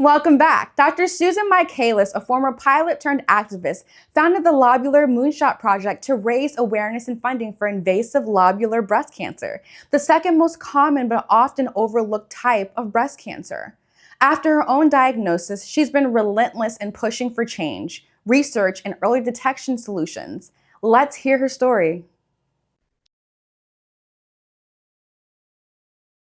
Welcome back. Dr. Susan Michaelis, a former pilot turned activist, founded the Lobular Moon Shot Project to raise awareness and funding for invasive lobular breast cancer, the second most common but often overlooked type of breast cancer. After her own diagnosis, she's been relentless in pushing for change, research, and early detection solutions. Let's hear her story.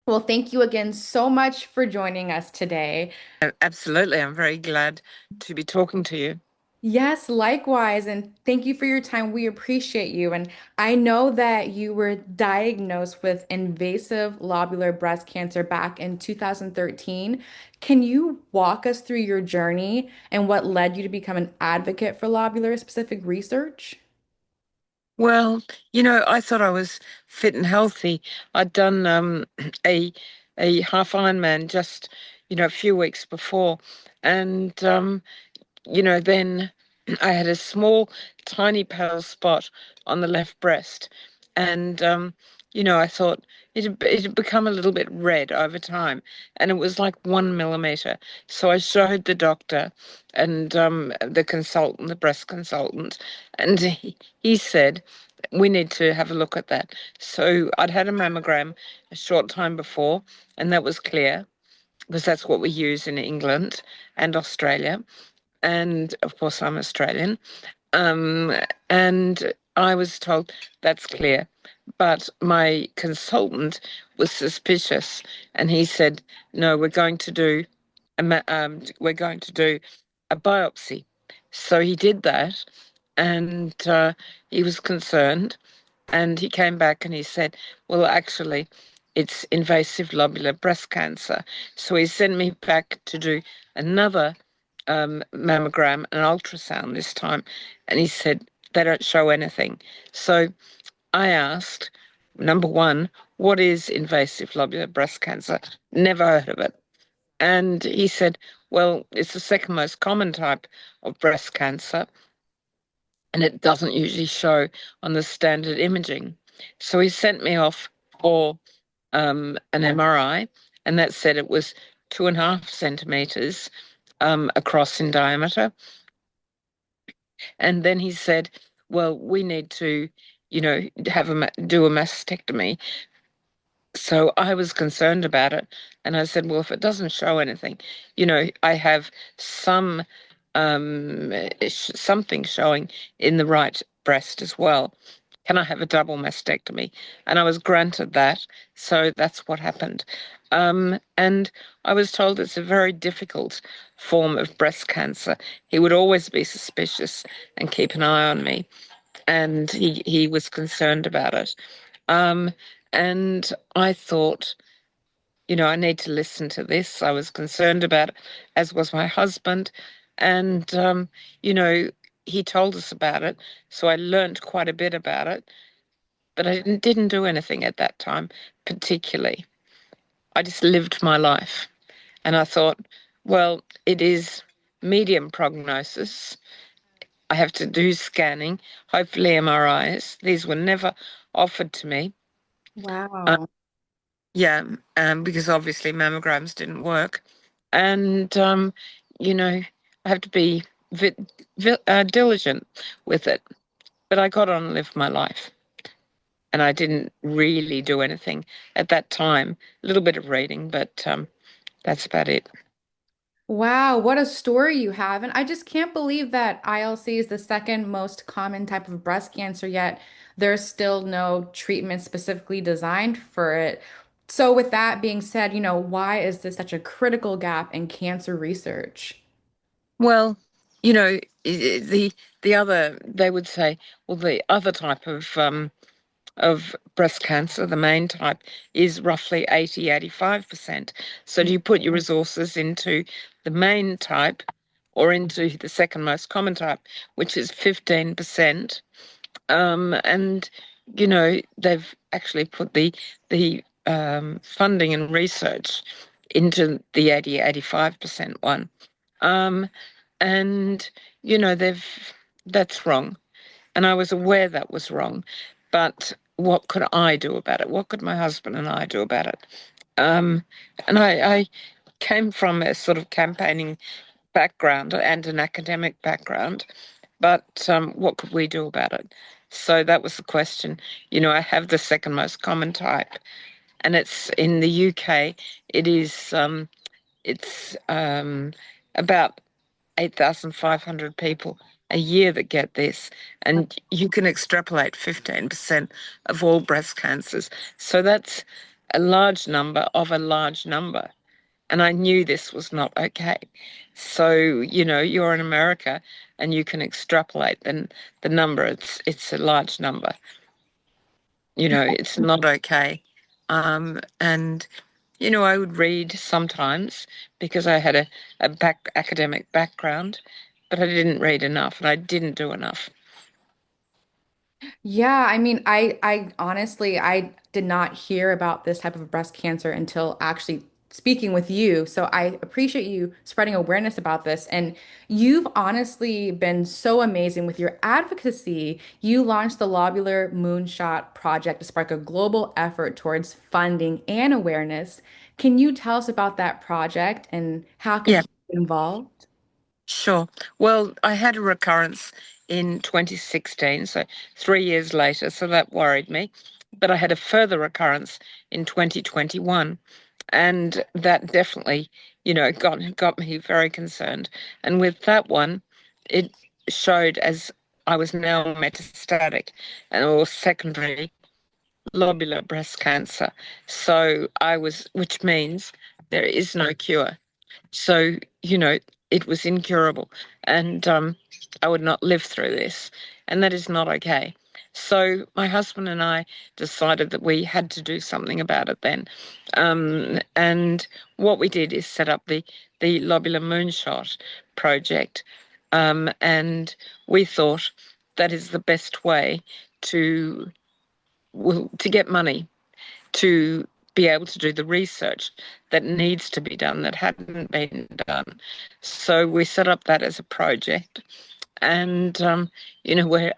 Well, thank you again so much for joining us today. Absolutely. I'm very glad to be talking to you. Yes, likewise. And thank you for your time. We appreciate you. And I know that you were diagnosed with invasive lobular breast cancer back in 2013. Can you walk us through your journey and what led you to become an advocate for lobular specific research? Well, I thought I was fit and healthy. I'd done a a half Ironman just, a few weeks before. And then I had a small, tiny pale spot on the left breast. And, I thought it had become a little bit red over time. And it was like 1 millimeter. So I showed the doctor and the consultant, the breast consultant, and he said, we need to have a look at that. So I'd had a mammogram a short time before, and that was clear because that's what we use in England and Australia, and of course I'm Australian. Um, and I was told that's clear, but my consultant was suspicious, and he said, "No, we're going to do a biopsy." So he did that, and he was concerned, and he came back and he said, "Well, actually, it's invasive lobular breast cancer." So he sent me back to do another mammogram, an ultrasound this time, and he said they don't show anything. So I asked, number one, what is invasive lobular breast cancer? Never heard of it. And he said, well, it's the second most common type of breast cancer, and it doesn't usually show on the standard imaging. So he sent me off for an MRI, and that said it was 2.5 centimeters across in diameter. And then he said, well, we need to, do a mastectomy. So I was concerned about it. And I said, well, if it doesn't show anything, I have some something showing in the right breast as well. Can I have a double mastectomy? And I was granted that. So that's what happened. And I was told it's a very difficult form of breast cancer. He would always be suspicious and keep an eye on me. And he was concerned about it. Um, and I thought, I need to listen to this. I was concerned about it, as was my husband. And, you know, he told us about it. So I learned quite a bit about it. But I didn't do anything at that time, particularly. I just lived my life. And I thought, well, it is medium prognosis. I have to do scanning, hopefully MRIs. These were never offered to me. Uh, Wow. yeah, because obviously mammograms didn't work. And, I have to be diligent with it. But I got on and lived my life. And I didn't really do anything at that time. A little bit of reading, but that's about it. Wow, what a story you have. And I just can't believe that ILC is the second most common type of breast cancer, yet there's still no treatment specifically designed for it. So, with that being said, why is this such a critical gap in cancer research? Well, the other they would say, well, the other type of breast cancer, the main type, is roughly 85%. So do you put your resources into the main type or into the second most common type, which is 15%? And they've actually put the funding and research into the 85% one. Um, and they've that's wrong, and I was aware that was wrong, but what could I do about it? What could my husband and I do about it? Um, and came from a sort of campaigning background and an academic background, but what could we do about it? So that was the question. I have the second most common type, and it's in the UK. It's about 8,500 people a year that get this, and you can extrapolate 15% of all breast cancers. So that's a large number of a large number. And I knew this was not okay. So, you're in America and you can extrapolate the number. It's a large number. It's not okay. And I would read sometimes because I had a academic background, but I didn't read enough and I didn't do enough. Yeah, I mean, I honestly, I did not hear about this type of breast cancer until actually speaking with you. So I appreciate you spreading awareness about this. And you've honestly been so amazing with your advocacy. You launched the Lobular Moon Shot Project to spark a global effort towards funding and awareness. Can you tell us about that project and how can Yeah, people get involved? sure. Well, I had a recurrence in 2016, so 3 years later, so that worried me. But I had a further recurrence in 2021, and that definitely, got me very concerned. And with that one, it showed as I was now metastatic and or secondary lobular breast cancer. So which means there is no cure. So, it was incurable, and I would not live through this, and that is not okay. So, my husband and I decided that we had to do something about it then. And what we did is set up the Lobular Moon Shot Project, and we thought that is the best way to to get money to be able to do the research that needs to be done that hadn't been done. So we set up that as a project, and we're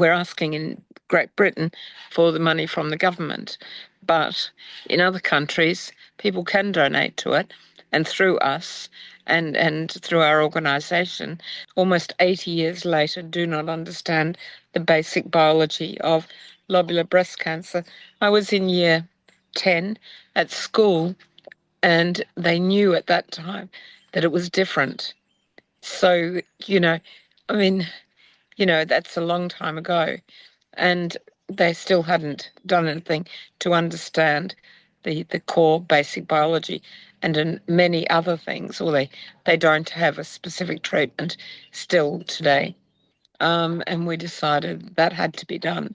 asking in Great Britain for the money from the government, but in other countries, people can donate to it, and through us. And through our organisation, almost 80 years later, do not understand the basic biology of lobular breast cancer. I was in year 10 at school, and they knew at that time that it was different. So, I mean, that's a long time ago, and they still hadn't done anything to understand the core basic biology and in many other things, or they don't have a specific treatment still today. And we decided that had to be done.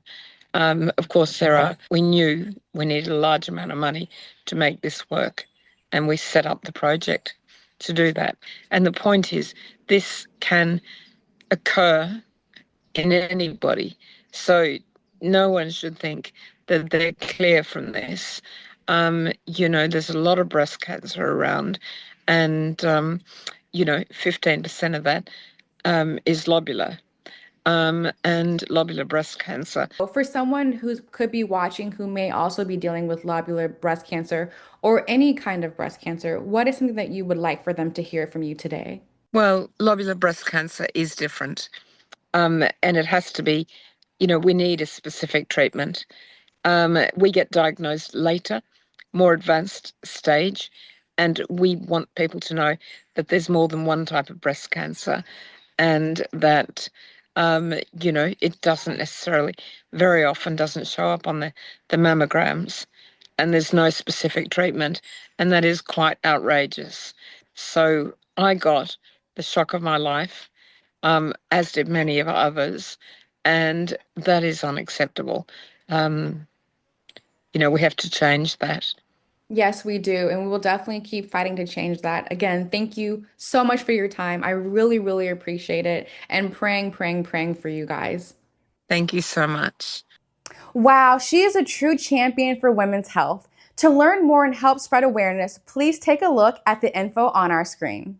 Of course, we knew we needed a large amount of money to make this work, and we set up the project to do that. And the point is, this can occur in anybody. So no one should think that they're clear from this. There's a lot of breast cancer around, and 15% of that is lobular, and lobular breast cancer. For someone who could be watching who may also be dealing with lobular breast cancer or any kind of breast cancer, what is something that you would like for them to hear from you today? Well, lobular breast cancer is different, and it has to be, we need a specific treatment. We get diagnosed later, more advanced stage, and we want people to know that there's more than one type of breast cancer, and that it doesn't necessarily, very often doesn't show up on the mammograms, and there's no specific treatment, and that is quite outrageous. So I got the shock of my life, as did many of others, and that is unacceptable. Um, we have to change that. Yes, we do. And we will definitely keep fighting to change that. Again, thank you so much for your time. I really, really appreciate it. And praying, praying, praying for you guys. Thank you so much. Wow, she is a true champion for women's health. To learn more and help spread awareness, please take a look at the info on our screen.